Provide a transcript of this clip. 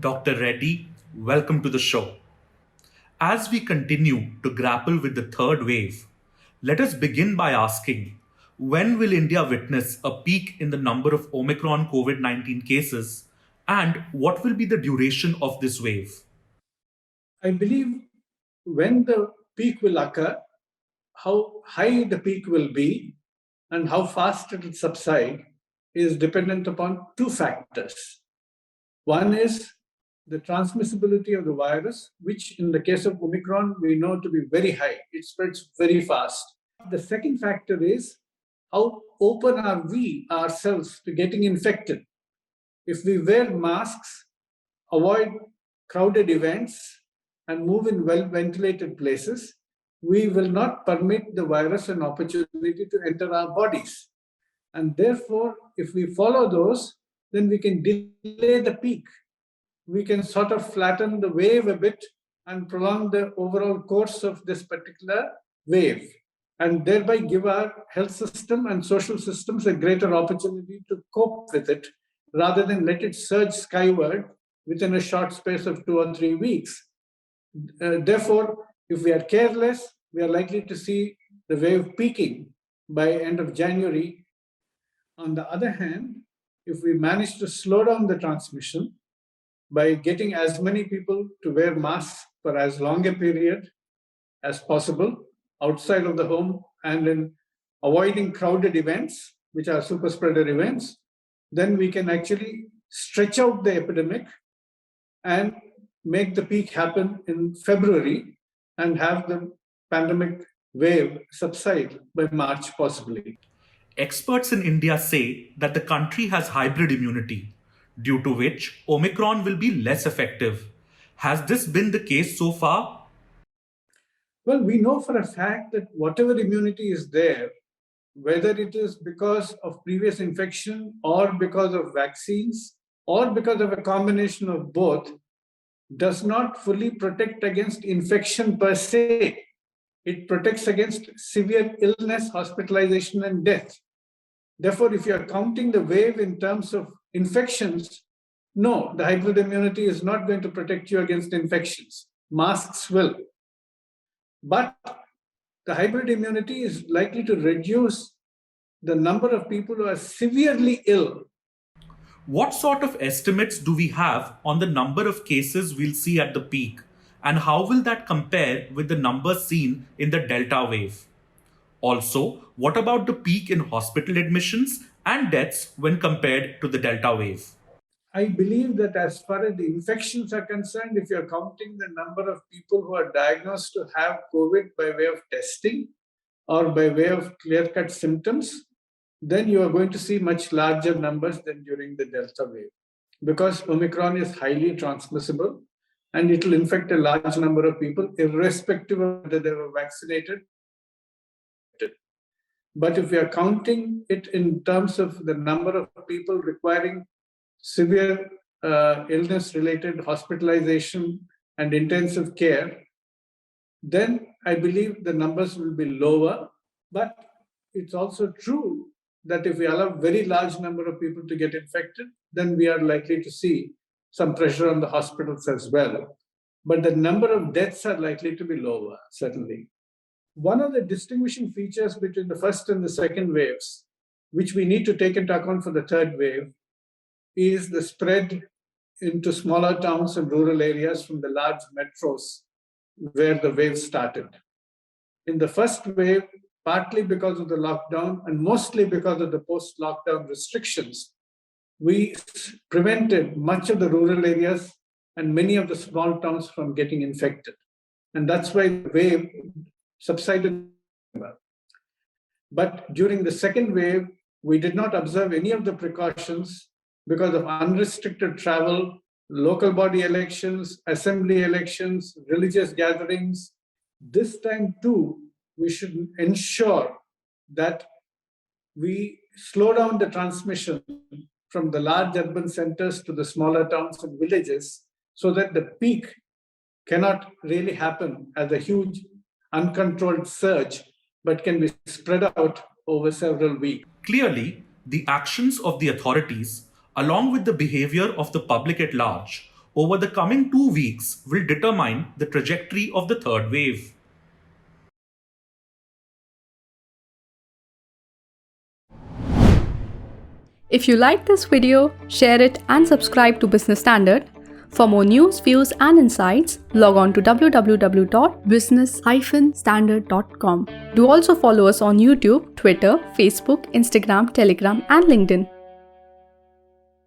Dr. Reddy, welcome to the show. As we continue to grapple with the third wave, let us begin by asking, when will India witness a peak in the number of Omicron COVID 19 cases, and what will be the duration of this wave? I believe when the peak will occur, how high the peak will be, and how fast it will subside is dependent upon two factors. One is the transmissibility of the virus, which in the case of Omicron, we know to be very high. It spreads very fast. The second factor is how open are we ourselves to getting infected. If we wear masks, avoid crowded events, and move in well ventilated places, we will not permit the virus an opportunity to enter our bodies. And therefore, if we follow those, then we can delay the peak. We can sort of flatten the wave a bit and prolong the overall course of this particular wave, and thereby give our health system and social systems a greater opportunity to cope with it rather than let it surge skyward within a short space of 2 or 3 weeks. Therefore, if we are careless, we are likely to see the wave peaking by end of January. On the other hand, if we manage to slow down the transmission by getting as many people to wear masks for as long a period as possible outside of the home and in avoiding crowded events, which are super spreader events, then we can actually stretch out the epidemic and make the peak happen in February and have the pandemic wave subside by March, possibly. Experts in India say that the country has hybrid immunity, due to which Omicron will be less effective. Has this been the case so far? Well, we know for a fact that whatever immunity is there, whether it is because of previous infection or because of vaccines or because of a combination of both, does not fully protect against infection per se. It protects against severe illness, hospitalization, and death. Therefore, if you are counting the wave in terms of infections, no, the hybrid immunity is not going to protect you against infections. Masks will. But the hybrid immunity is likely to reduce the number of people who are severely ill. What sort of estimates do we have on the number of cases we'll see at the peak? And how will that compare with the numbers seen in the Delta wave? Also, what about the peak in hospital admissions and deaths when compared to the Delta wave? I believe that as far as the infections are concerned, if you're counting the number of people who are diagnosed to have COVID by way of testing or by way of clear-cut symptoms, then you are going to see much larger numbers than during the Delta wave, because Omicron is highly transmissible and it will infect a large number of people irrespective of whether they were vaccinated. But if we are counting it in terms of the number of people requiring severe illness-related hospitalization and intensive care, then I believe the numbers will be lower. But it's also true that if we allow very large number of people to get infected, then we are likely to see some pressure on the hospitals as well. But the number of deaths are likely to be lower, certainly. One of the distinguishing features between the first and the second waves, which we need to take into account for the third wave, is the spread into smaller towns and rural areas from the large metros where the wave started. In the first wave, partly because of the lockdown and mostly because of the post-lockdown restrictions, we prevented much of the rural areas and many of the small towns from getting infected. And that's why the wave subsided. But during the second wave, we did not observe any of the precautions because of unrestricted travel, local body elections, assembly elections, religious gatherings. This time too, we should ensure that we slow down the transmission from the large urban centers to the smaller towns and villages so that the peak cannot really happen as a huge uncontrolled surge, but can be spread out over several weeks. Clearly, the actions of the authorities, along with the behavior of the public at large, over the coming 2 weeks will determine the trajectory of the third wave. If you like this video, share it and subscribe to Business Standard. For more news, views and insights, log on to www.business-standard.com. Do also follow us on YouTube, Twitter, Facebook, Instagram, Telegram and LinkedIn.